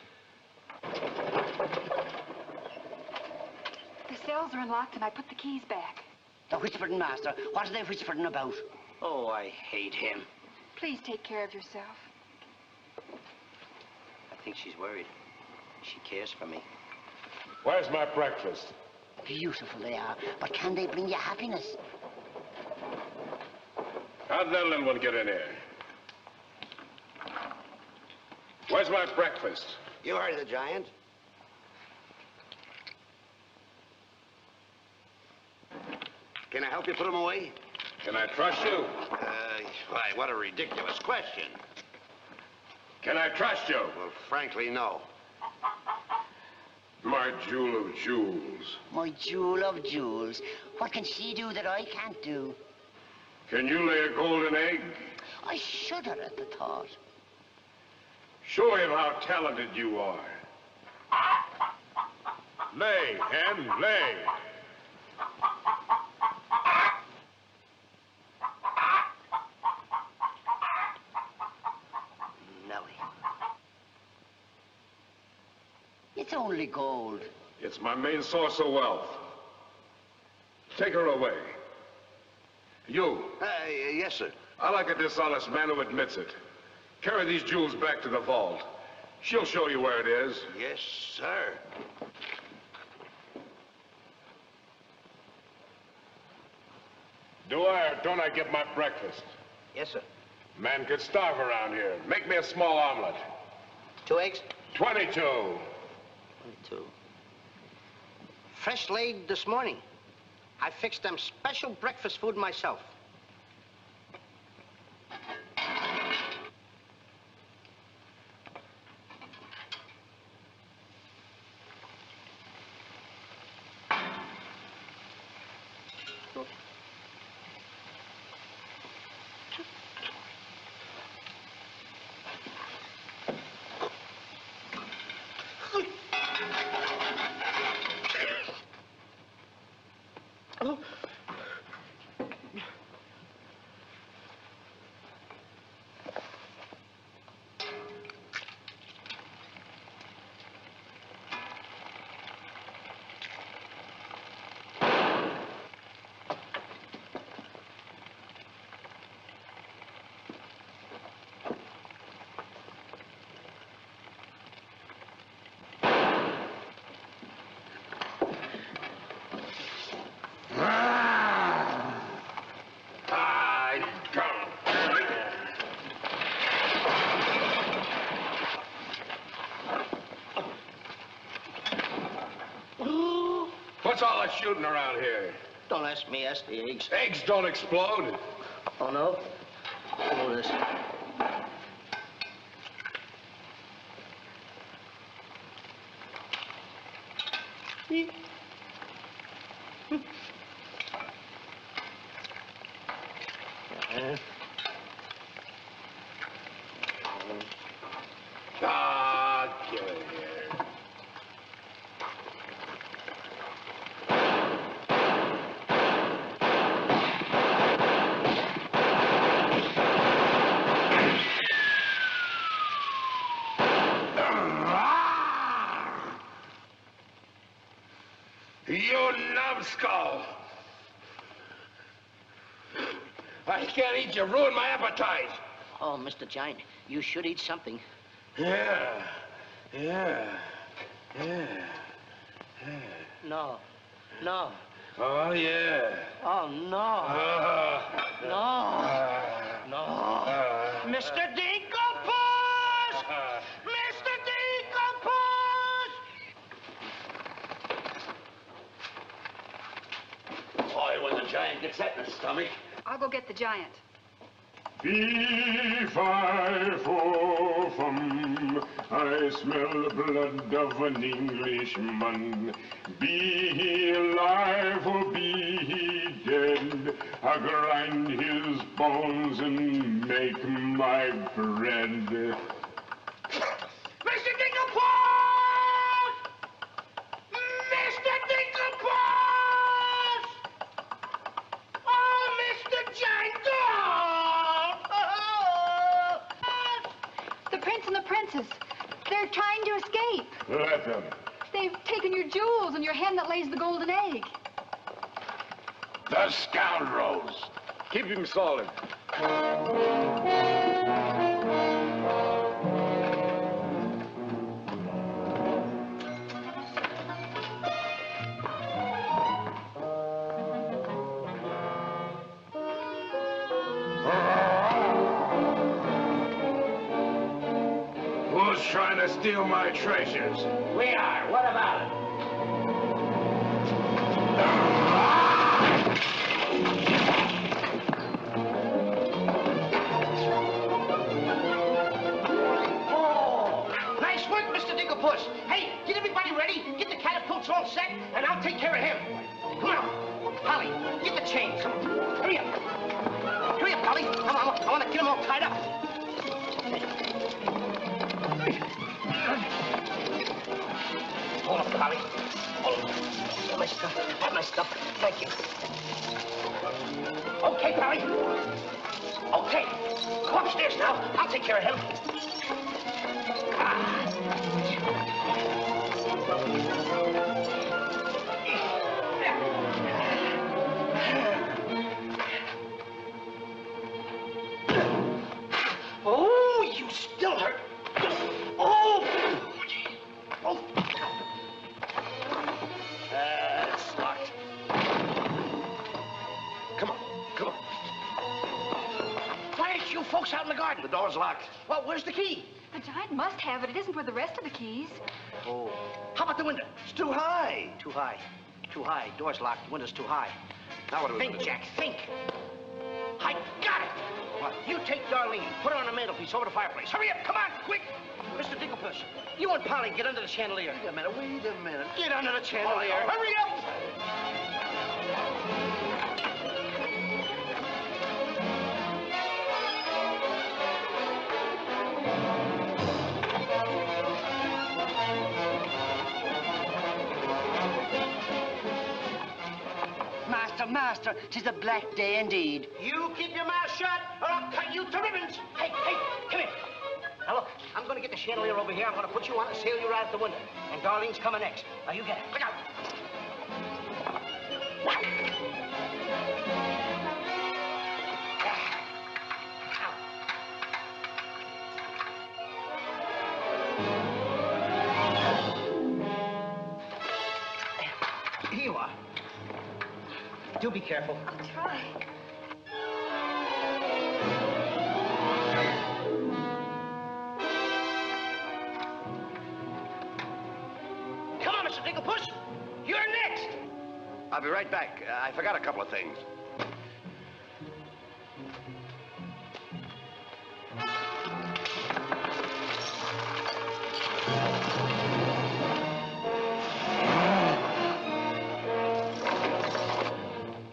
The cells are unlocked and I put the keys back. The whispering, Master. What are they whispering about? Oh, I hate him. Please take care of yourself. I think she's worried. She cares for me. Where's my breakfast? Beautiful they are, but can they bring you happiness? How'd that little one get in here? Where's my breakfast? You heard the giant. Can I help you put them away? Can I trust you? Why, what a ridiculous question. Can I trust you? Well, frankly, no. My jewel of jewels. My jewel of jewels. What can she do that I can't do? Can you lay a golden egg? I shudder at the thought. Show him how talented you are. Lay, hen, lay. Nellie. It's only gold. It's my main source of wealth. Take her away. You. Yes, sir. I like a dishonest man who admits it. Carry these jewels back to the vault. She'll show you where it is. Yes, sir. Do I or don't I get my breakfast? Yes, sir. Man could starve around here. Make me a small omelet. 2 eggs? 22. 22. Fresh laid this morning. I fixed them special breakfast food myself. What's all that shooting around here? Don't ask me, ask the eggs. Eggs don't explode. Oh, no? I know this. Get it here. You numbskull! I can't eat you. Ruin my appetite. Oh, Mr. Giant, you should eat something. Yeah. No. No. Oh, yeah. Oh, no. No. Mr. Dinkelpuss! Mr. Dinkelpuss! Boy, when the giant gets that in his stomach. I'll go get the giant. Fee-fi-fo-fum, I smell the blood of an Englishman. Be he alive or be he dead, I grind his bones and make my bread. Mr. Dinkelpuss! Mr. Dinkelpuss! Oh, Mr. Giant! The prince and the princess. They're trying to escape. Let them. They've taken your jewels and your hen that lays the golden egg. The scoundrels. Keep him solid. Who's trying to steal my treasures? We are. What about it? Puss. Hey, get everybody ready. Get the catapults all set, and I'll take care of him. Come on. Polly, get the chains. Come on. Hurry up. Hurry up, Polly. I want to get them all tied up. Hold up, Polly. Hold up. Have my stuff. Have my stuff. Thank you. Okay, Polly. Okay. Go upstairs now. I'll take care of him. Oh, you still hurt. Oh! Oh! It's locked. Come on, come on. Quiet, you folks out in the garden. The door's locked. Well, where's the key? The giant must have it. It isn't with the rest of the keys. Oh. How about the window? It's too high. Too high. Too high. Door's locked. The window's too high. Now what do we do? Think, Jack, think. I got it. What? You take Darlene, put her on the mantelpiece over the fireplace. Hurry up, come on, quick. Mr. Dinklepuss, you and Polly get under the chandelier. Wait a minute. Get under the chandelier. Oh, Hurry up. Master, 'tis a black day indeed. You keep your mouth shut, or I'll cut you to ribbons. Hey, come here. Now look, I'm gonna get the chandelier over here. I'm gonna put you on it and sail you right out the window. And Darlene's coming next. Now you get it. Look out. Here you are. Do be careful. I'll try. Come on, Mr. Dinklepuss. You're next. I'll be right back. I forgot a couple of things.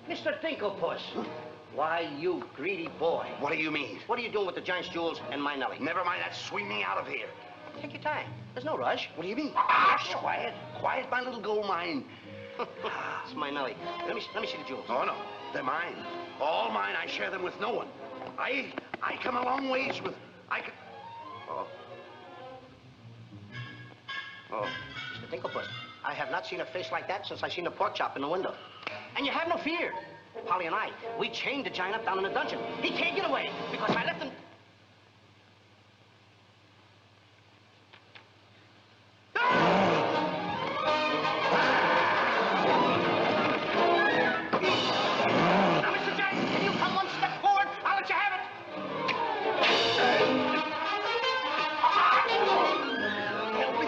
Mr. Dinklepuss. Why, you greedy boy. What do you mean? What are you doing with the giant's jewels and my Nellie? Never mind that. Swing me out of here. Take your time. There's no rush. What do you mean? Quiet. Quiet, my little gold mine. It's my Nellie. Let me see the jewels. Oh, no. They're mine. All mine. I share them with no one. I come a long ways with... Oh. Oh. Mr. Dinklepuss, I have not seen a face like that since I seen the pork chop in the window. And you have no fear. Polly and I, we chained the giant up down in the dungeon. He can't get away because I left him... Now, Mr. Giant, can you come one step forward? I'll let you have it. Help me.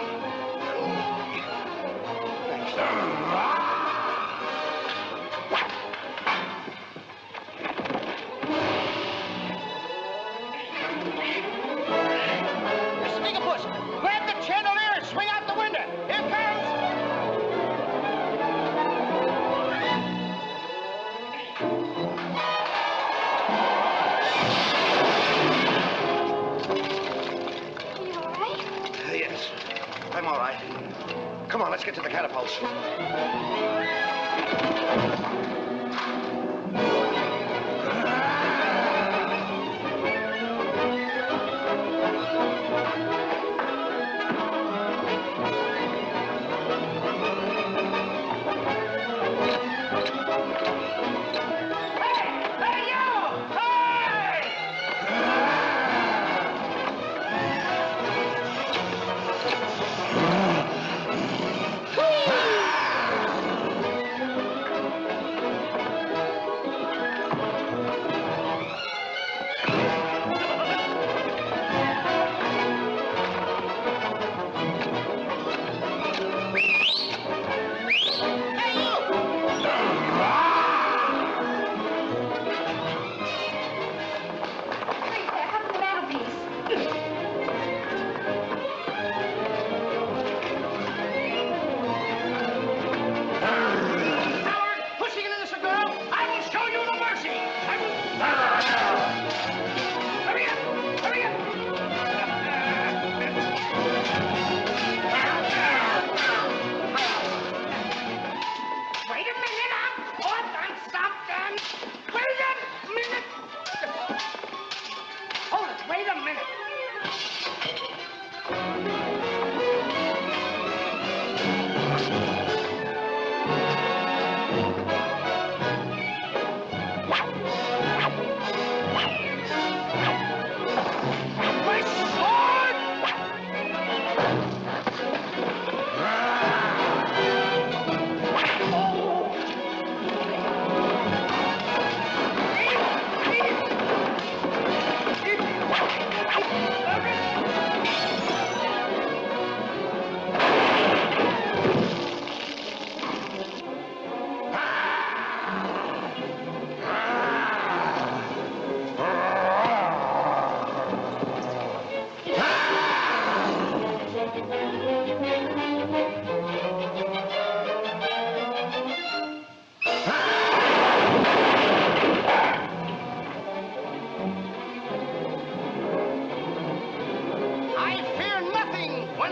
Mr. Dinklepuss, grab the chandelier and swing out the window. Here it comes. Are you all right? Yes, I'm all right. Come on, let's get to the catapults. Hey, you! Hey!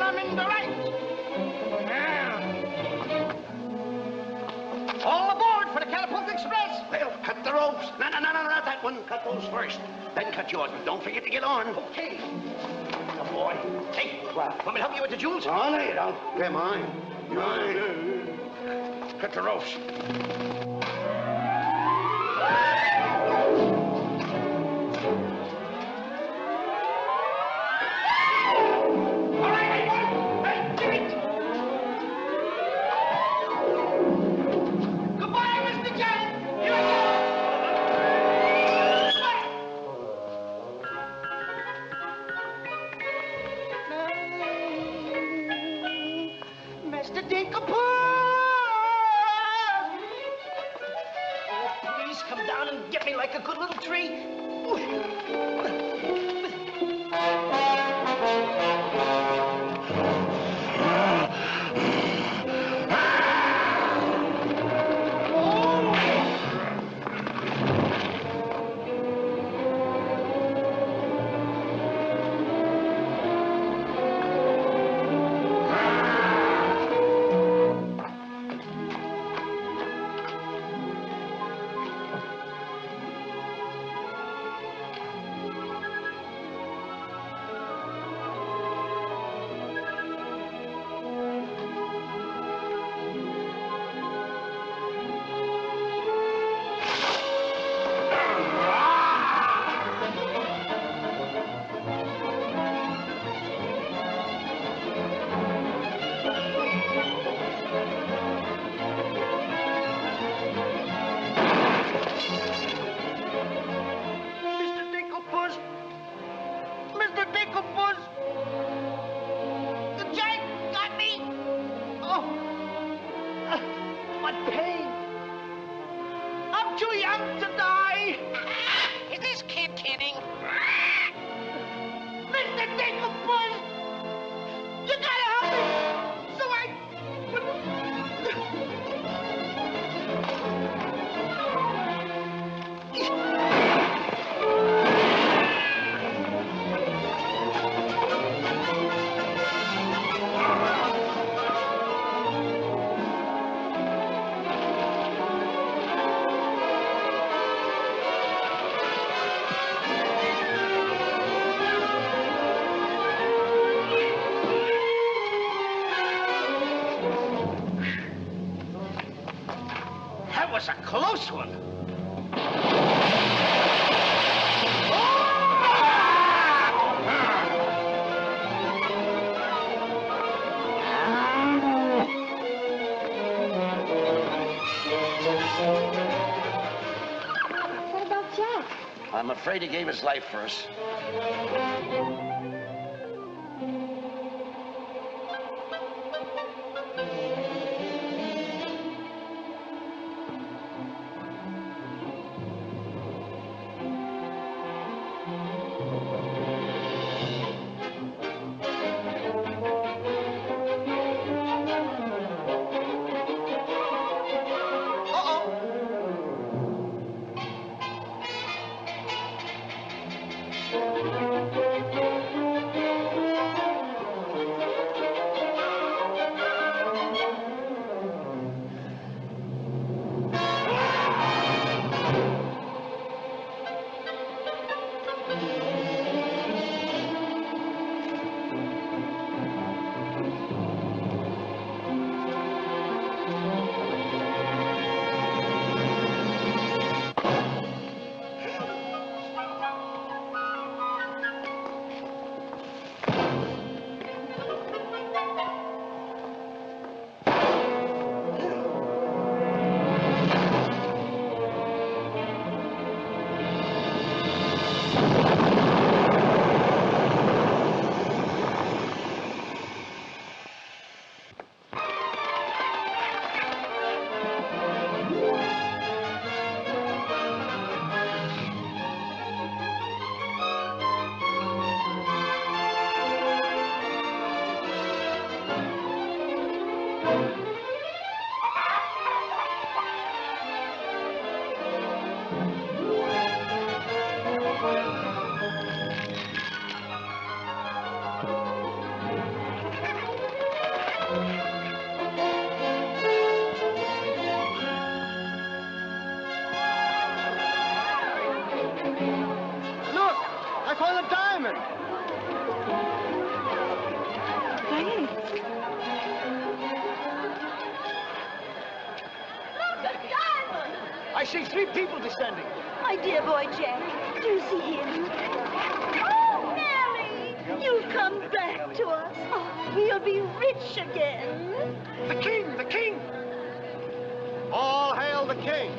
coming to right. All aboard for the Catapult Express. Well, cut the ropes. No, not that one. Cut those first. Then cut yours, but don't forget to get on. Okay. Good boy. Hey, What? want me to help you with the jewels? Oh, no, you don't. They're mine. Mine. Cut the ropes. Mr. Dinklebus! Oh, please come down and get me like a good little tree. Mr. Dinklebus! The giant got me! Oh! What pain! I'm too young to die! Is this kid kidding? Mr. Dinklebus! You gotta help me! So That was a close one. What about Jack? I'm afraid he gave his life for us. call it diamond. I see 3 people descending. My dear boy, Jack, do you see him? Oh, Nellie! You've come back to us. Oh, we'll be rich again. The king! The king! All hail the king!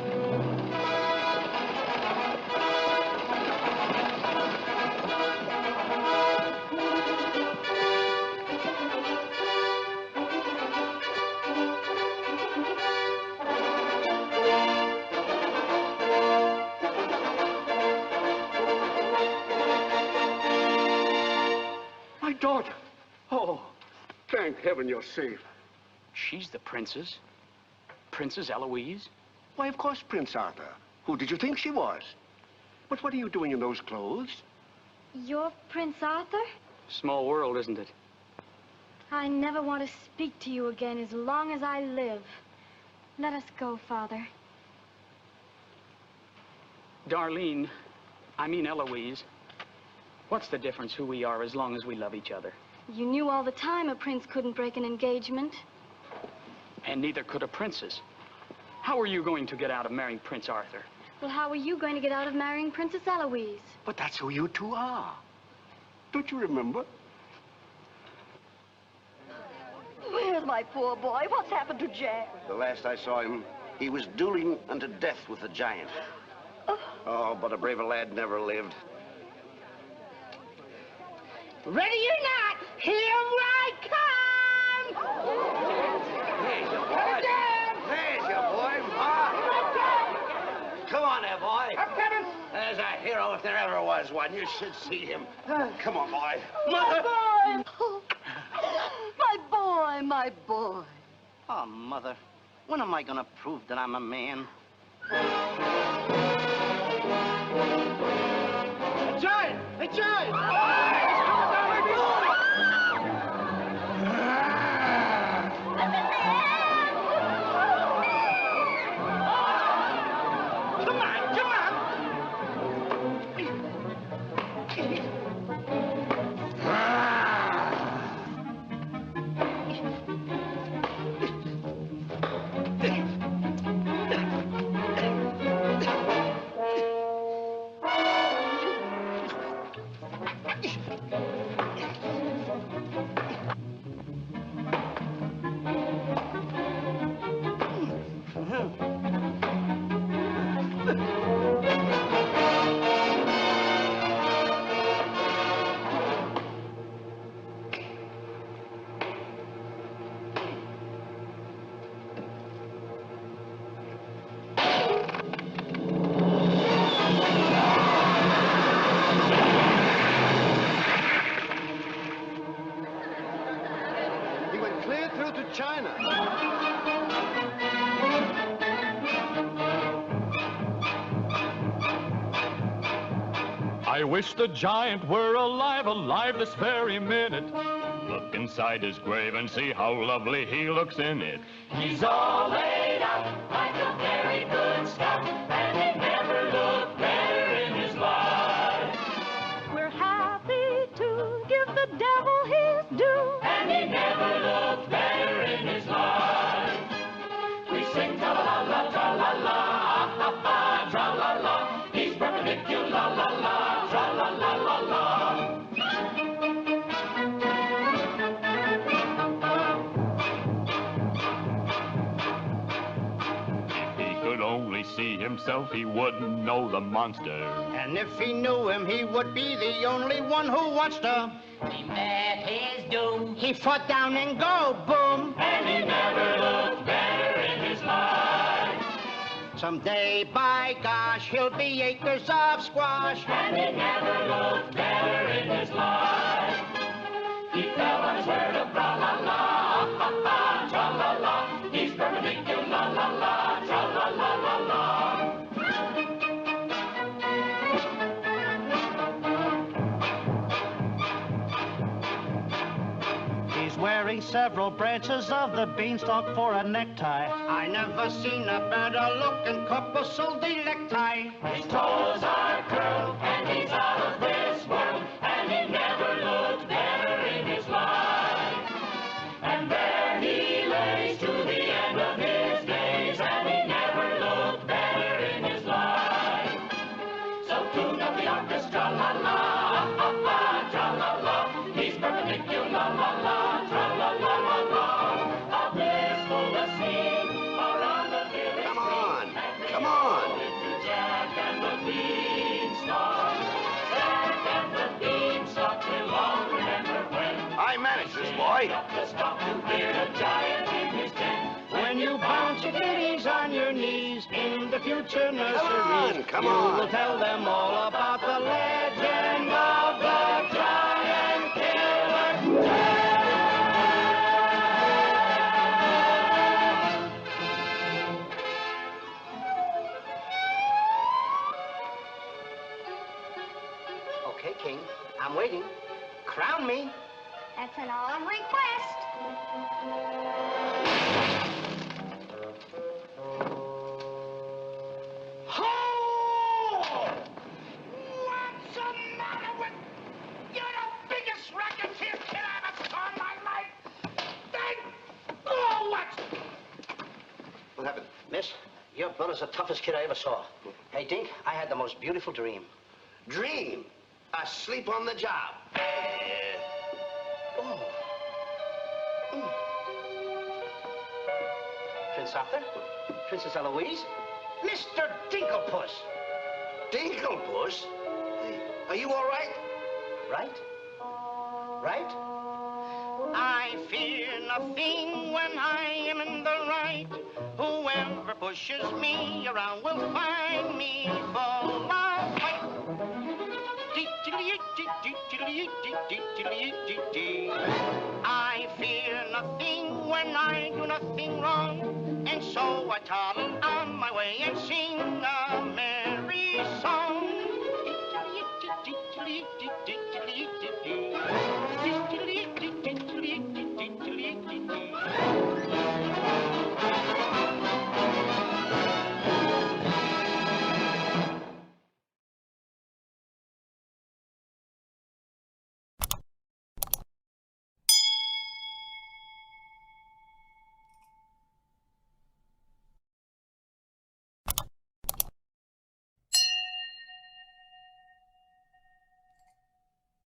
My daughter! Oh, thank heaven you're safe. She's the princess? Princess Eloise? Why, of course, Prince Arthur. Who did you think she was? But what are you doing in those clothes? You're Prince Arthur? Small world, isn't it? I never want to speak to you again as long as I live. Let us go, Father. Darlene, I mean Eloise. What's the difference who we are as long as we love each other? You knew all the time a prince couldn't break an engagement. And neither could a princess. How are you going to get out of marrying Prince Arthur? Well, how are you going to get out of marrying Princess Eloise? But that's who you two are. Don't you remember? Where's my poor boy? What's happened to Jack? The last I saw him, he was dueling unto death with the giant. Oh, but a braver lad never lived. Ready or not, here I come! There's your boy. There's your boy, Ma. Come on there, boy. I'm coming. There's a hero if there ever was one. You should see him. Come on, boy. My boy! Oh, my boy, my boy. Oh, Mother, when am I gonna prove that I'm a man? A giant! A giant! China. I wish the giant were alive, alive this very minute. Look inside his grave and see how lovely he looks in it. He's all laid out like a very good scout, and he never looked better in his life. We're happy to give the devil his due, and he never looked better in his life. We sing tra-la-la, tra-la-la, ah-ha-ha, tra-la-la. He's perpendicular, la-la-la, tra-la-la-la-la. Only see himself, he wouldn't know the monster. And if he knew him, he would be the only one who wants to. He met his doom. He fought down and go boom. And he never looked better in his life. Someday, by gosh, he'll be acres of squash. And he never looked better in his life. He fell on his word of tra-la-la, ah-ha-ha, tra-la-la. He's perpendicular, la-la, tra-la-la-la-la. He's wearing several branches of the beanstalk for a necktie. I never seen a better looking couple sold the necktie. His toes are curled and he's out of this world. boy. Up the stalk to hear a giant in his den. When you bounce your kitties on your knees in the future nurseries, Come you on. will tell them all about the legend of the giant killer. Okay, King, I'm waiting. Crown me. That's an odd request. What's the matter with... You're the biggest racketeer kid I ever saw in my life. Oh, what? What happened? Miss, your brother's the toughest kid I ever saw. Hey, Dink, I had the most beautiful dream. Dream. Asleep on the job. Oh. Prince Arthur? Princess Eloise? Mr. Dinklepuss! Dinklepuss? Are you all right? Right? Right? I fear nothing when I am in the right. Whoever pushes me around will find me full of fight. I fear nothing when I do nothing wrong, and so I toddle on my way and sing a merry song.